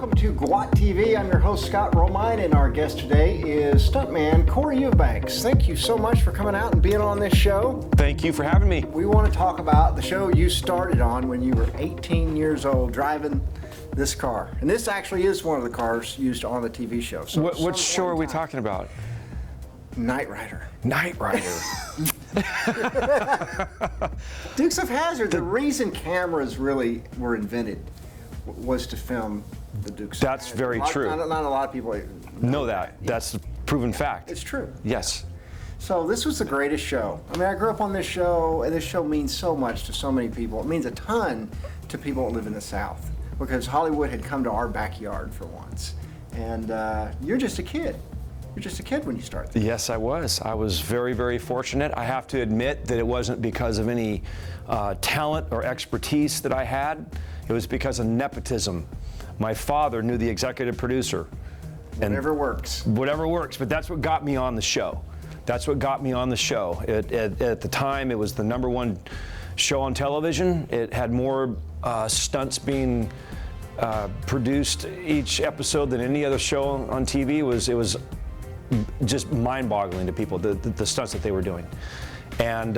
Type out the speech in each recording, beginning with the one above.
Welcome to GwatTV. I'm your host, Scott Romine, and our guest today is Stuntman Corey Eubanks. Thank you so much for coming out and being on this show. Thank you for having me. We want to talk about the show you started on when you were 18 years old, driving this car. And this actually is one of the cars used on the TV show. So what show are we talking about? Knight Rider. Knight Rider. Dukes of Hazzard. The reason cameras really were invented was to film the Dukes of Hazzard. That's very true. Not a lot of people know that. That's a proven fact. It's true. Yes. So this was the greatest show. I mean, I grew up on this show, and this show means so much to so many people. It means a ton to people that live in the South, because Hollywood had come to our backyard for once. And you're just a kid. You're just a kid when you started. Yes, I was. I was very, very fortunate. I have to admit that it wasn't because of any talent or expertise that I had. It was because of nepotism. My father knew the executive producer. Whatever works. Whatever works, but that's what got me on the show. That's what got me on the show. At the time, it was the #1 show on television. It had more stunts being produced each episode than any other show on TV. It was just mind-boggling to people, the stunts that they were doing. And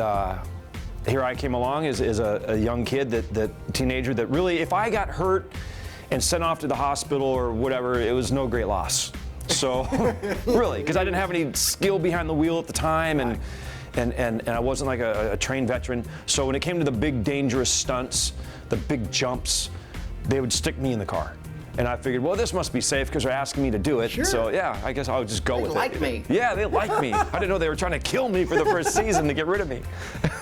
here I came along as a young kid, that teenager, that really, if I got hurt and sent off to the hospital or whatever, it was no great loss. So really, because I didn't have any skill behind the wheel at the time, and I wasn't like a trained veteran. So when it came to the big dangerous stunts, the big jumps, they would stick me in the car. And I figured, well, this must be safe because they're asking me to do it. Sure. So yeah, I guess I'll just go with it. They like me. Yeah, they like me. I didn't know they were trying to kill me for the first season to get rid of me.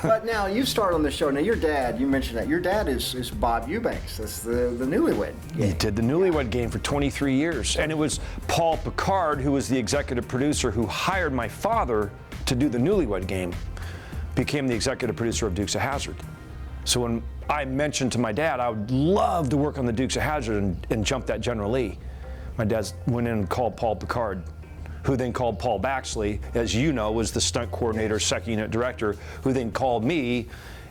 But now you started on the show. Now your dad, you mentioned that. Your dad is Bob Eubanks. That's the Newlywed Game. He did the Newlywed Game for 23 years. And it was Paul Picard, who was the executive producer, who hired my father to do the Newlywed Game, became the executive producer of Dukes of Hazzard. So when I mentioned to my dad I would love to work on the Dukes of Hazzard and jump that General Lee, my dad went in and called Paul Picard, who then called Paul Baxley, as you know, was the stunt coordinator, second unit director, who then called me,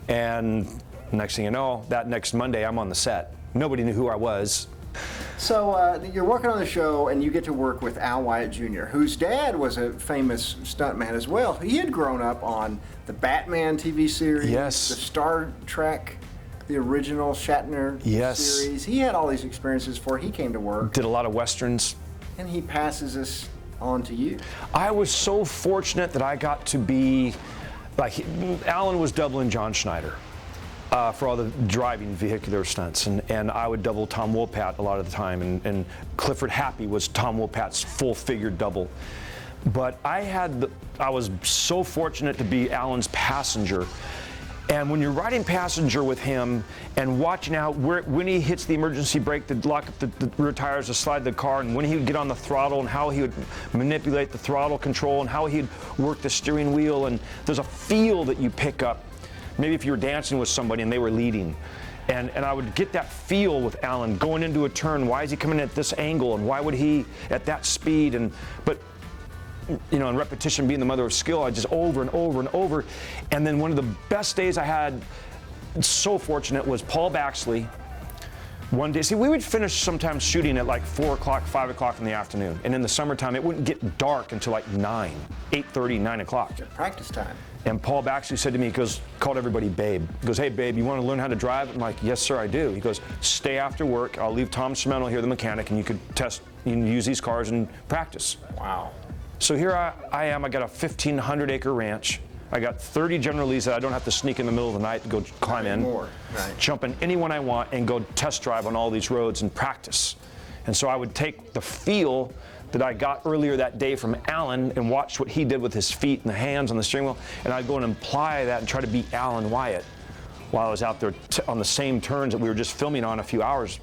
and next thing you know, that next Monday I'm on the set. Nobody knew who I was. So you're working on the show, and you get to work with Al Wyatt Jr., whose dad was a famous stuntman as well. He had grown up on the Batman TV series, yes, the Star Trek, the original Shatner series. He had all these experiences before he came to work. Did a lot of Westerns. And he passes this on to you. I was so fortunate that I got to be, like, Alan was doubling John Schneider for all the driving vehicular stunts, and I would double Tom Wopat a lot of the time, and Clifford Happy was Tom Wopat's full-figured double. But I was so fortunate to be Alan's passenger. And when you're riding passenger with him and watching out when he hits the emergency brake to lock up the rear tires to slide the car, and when he would get on the throttle and how he would manipulate the throttle control and how he'd work the steering wheel, and there's a feel that you pick up. Maybe if you were dancing with somebody and they were leading. And I would get that feel with Alan going into a turn. Why is he coming at this angle, and why would he at that speed? But you know, and repetition being the mother of skill, I just over and over and over. And then one of the best days I had, so fortunate, was Paul Baxley. One day, see, we would finish sometimes shooting at like 4 o'clock, 5 o'clock in the afternoon. And in the summertime, it wouldn't get dark until like 9, 8:30, 9 o'clock. Practice time. And Paul Baxley said to me, he goes, called everybody babe. He goes, hey babe, you want to learn how to drive? I'm like, yes sir, I do. He goes, stay after work. I'll leave Tom Cimento here, the mechanic, and you could you can use these cars and practice. Wow. So here I am, I got a 1,500-acre ranch. I got 30 General Lees that I don't have to sneak in the middle of the night to go climb in, jump in anyone I want, and go test drive on all these roads and practice. And so I would take the feel that I got earlier that day from Alan and watch what he did with his feet and the hands on the steering wheel, and I'd go and apply that and try to beat Alan Wyatt while I was out there on the same turns that we were just filming on a few hours,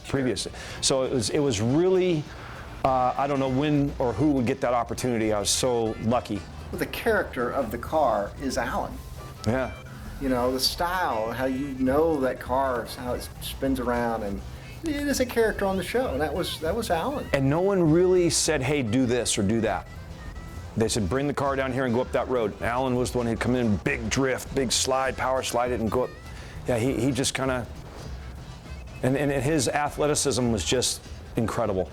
previously. So it was really, I don't know when or who would get that opportunity. I was so lucky. Well, the character of the car is Alan. Yeah. You know, the style, how you know that car, how it spins around, and it is a character on the show, and that was Alan. And no one really said, hey, do this or do that. They said, bring the car down here and go up that road. Alan was the one who'd come in, big drift, big slide, power slide it and go up. Yeah, he just kind of, and his athleticism was just incredible.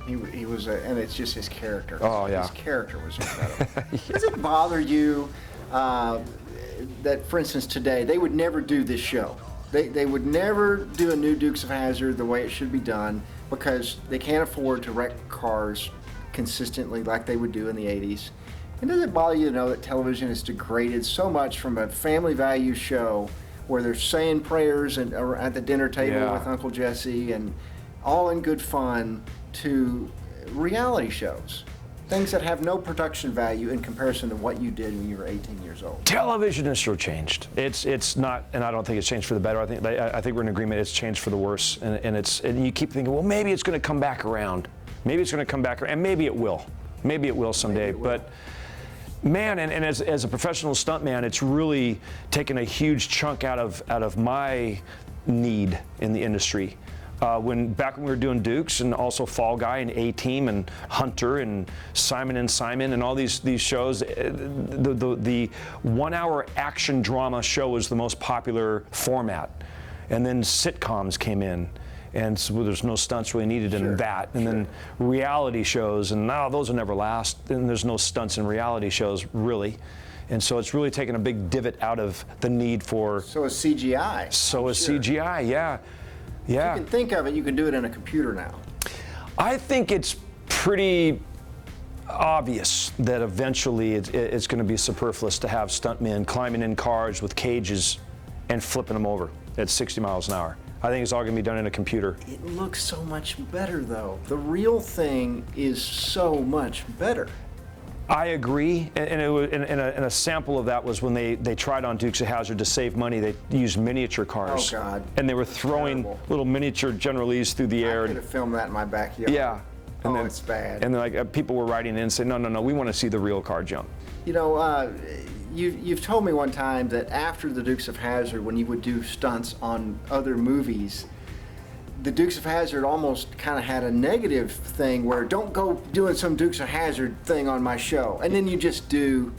He was, and it's just his character. Oh, yeah. His character was incredible. Does it bother you that, for instance, today they would never do this show? They would never do a new Dukes of Hazzard the way it should be done because they can't afford to wreck cars consistently like they would do in the 80s. And does it bother you to know that television has degraded so much from a family value show where they're saying prayers at the dinner table with Uncle Jesse and all in good fun to reality shows? Things that have no production value in comparison to what you did when you were 18 years old. Television has sure changed. It's not, and I don't think it's changed for the better. I think we're in agreement. It's changed for the worse, and you keep thinking, well, maybe it's going to come back around. Maybe it's going to come back around, and maybe it will. Maybe it will someday. But man, and as a professional stuntman, it's really taken a huge chunk out of my need in the industry. Back when we were doing Dukes and also Fall Guy and A-Team and Hunter and Simon and all these shows, the 1 hour action drama show was the most popular format. And then sitcoms came in. And so there's no stunts really needed in that. And then reality shows, and now those will never last. And there's no stunts in reality shows, really. And so it's really taken a big divot out of the need for... So is CGI. So is CGI, yeah. Yeah. You can think of it, you can do it in a computer now. I think it's pretty obvious that eventually it's going to be superfluous to have stuntmen climbing in cars with cages and flipping them over at 60 miles an hour. I think it's all going to be done in a computer. It looks so much better, though. The real thing is so much better. I agree, and a sample of that was when they tried on Dukes of Hazzard to save money. They used miniature cars. Oh, God. And they were throwing little miniature General Lees through the air. I could have filmed that in my backyard. Yeah. And it's bad. And then people were writing in and saying, no, we want to see the real car jump. You know, you've told me one time that after the Dukes of Hazzard, when you would do stunts on other movies, the Dukes of Hazzard almost kind of had a negative thing where don't go doing some Dukes of Hazzard thing on my show. And then you just do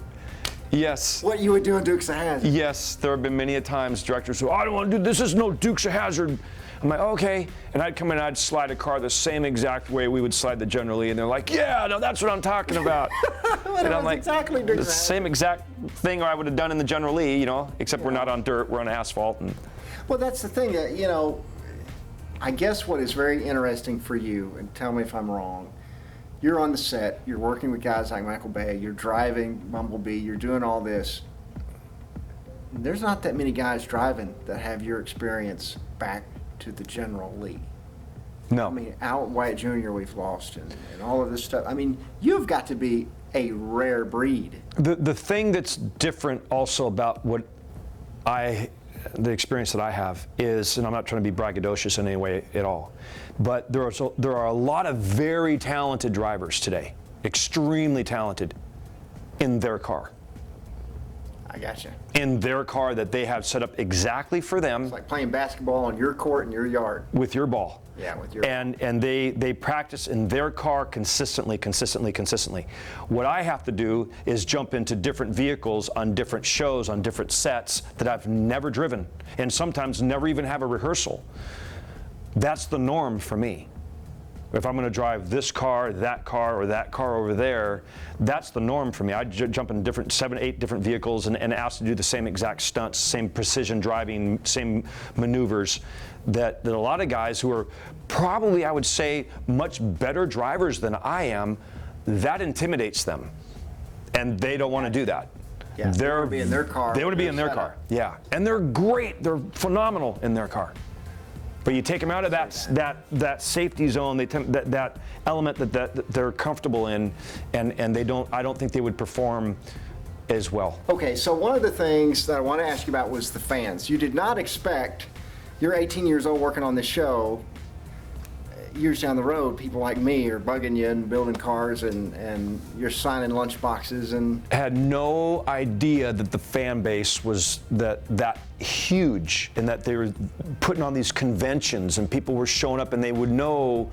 what you would do in Dukes of Hazzard. Yes, there have been many a times directors who, I don't want to do this, is no Dukes of Hazzard. I'm like, okay. And I'd come in and I'd slide a car the same exact way we would slide the General Lee. And they're like, yeah, no, that's what I'm talking about. And I'm like, exactly the same exact thing I would have done in the General Lee, you know, except we're not on dirt, we're on asphalt. Well, that's the thing, you know, I guess what is very interesting for you, and tell me if I'm wrong, you're on the set, you're working with guys like Michael Bay, you're driving Bumblebee, you're doing all this. There's not that many guys driving that have your experience back to the General Lee. No. I mean, Alan White Jr. we've lost and all of this stuff. I mean, you've got to be a rare breed. The thing that's different also about the experience that I have is, and I'm not trying to be braggadocious in any way at all, but there are a lot of very talented drivers today, extremely talented, in their car. I gotcha. In their car that they have set up exactly for them. It's like playing basketball on your court in your yard. With your ball. Yeah, with your and they practice in their car consistently. What I have to do is jump into different vehicles on different shows, on different sets that I've never driven, and sometimes never even have a rehearsal. That's the norm for me. If I'm going to drive this car, or that car over there, that's the norm for me. I jump in 7, 8 different vehicles and asked to do the same exact stunts, same precision driving, same maneuvers that a lot of guys who are probably, I would say, much better drivers than I am, that intimidates them. And they don't want to do that. Yeah, they want to be in their car. They want to be in their car, yeah. And they're great, they're phenomenal in their car. But you take them out of that safety zone, that element that they're comfortable in, and I don't think they would perform as well. Okay, so one of the things that I want to ask you about was the fans. You did not expect, you're 18 years old working on this show, years down the road, people like me are bugging you and building cars and you're signing lunch boxes and... Had no idea that the fan base was that huge and that they were putting on these conventions and people were showing up and they would know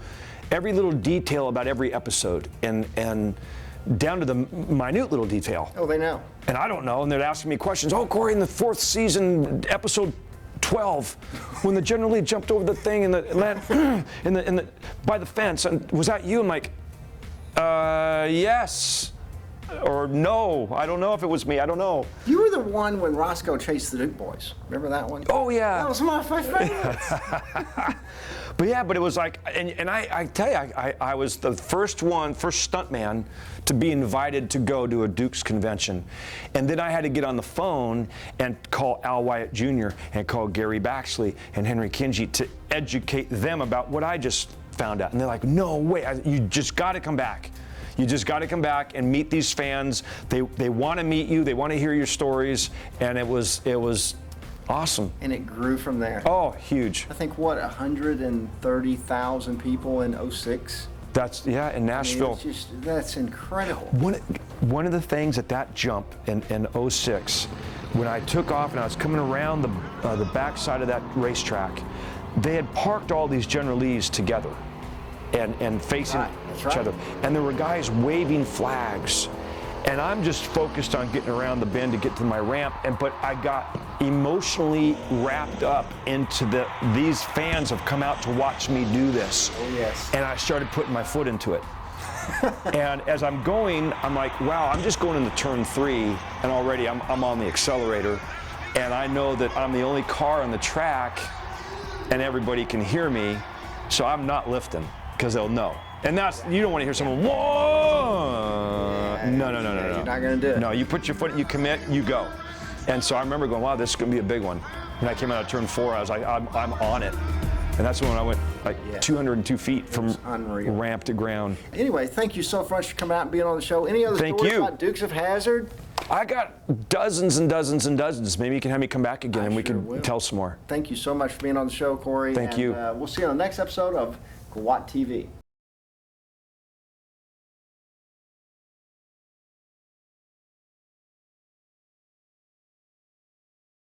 every little detail about every episode and down to the minute little detail. Oh, they know. And I don't know, and they're asking me questions. Oh, Corey, in the 4th season, episode 12 when the General Lee jumped over the thing and the by the fence. And was that you? I'm like, yes. Or no, I don't know if it was me. I don't know. You were the one when Roscoe chased the Duke boys. Remember that one? Oh yeah. That was my favorites. But yeah, but it was like, and I tell you, I was the first stuntman to be invited to go to a Dukes convention. And then I had to get on the phone and call Al Wyatt Jr. and call Gary Baxley and Henry Kingi to educate them about what I just found out. And they're like, no way, you just got to come back. You just got to come back and meet these fans. They want to meet you. They want to hear your stories. And it was awesome. And it grew from there. Oh, huge. I think, what, 130,000 people in 06? That's, yeah, in Nashville. I mean, that's incredible. One of the things at that jump in 06, when I took off and I was coming around the backside of that racetrack, they had parked all these General Lees together and facing each other. And there were guys waving flags. And I'm just focused on getting around the bend to get to my ramp, but I got emotionally wrapped up into these fans have come out to watch me do this. Oh yes. And I started putting my foot into it. And as I'm going, I'm like, wow, I'm just going into turn 3, and already I'm on the accelerator, and I know that I'm the only car on the track, and everybody can hear me, so I'm not lifting, because they'll know. And that's, you don't want to hear someone, whoa! No. You're not going to do it. No, you put your foot, you commit, you go. And so I remember going, wow, this is going to be a big one. When I came out of turn 4, I was like, I'm on it. And that's when I went like 202 feet from ramp to ground. Anyway, thank you so much for coming out and being on the show. Any other stories about Dukes of Hazzard? I got dozens and dozens and dozens. Maybe you can have me come back again and we can tell some more. Thank you so much for being on the show, Corey. Thank you. We'll see you on the next episode of GwatTV.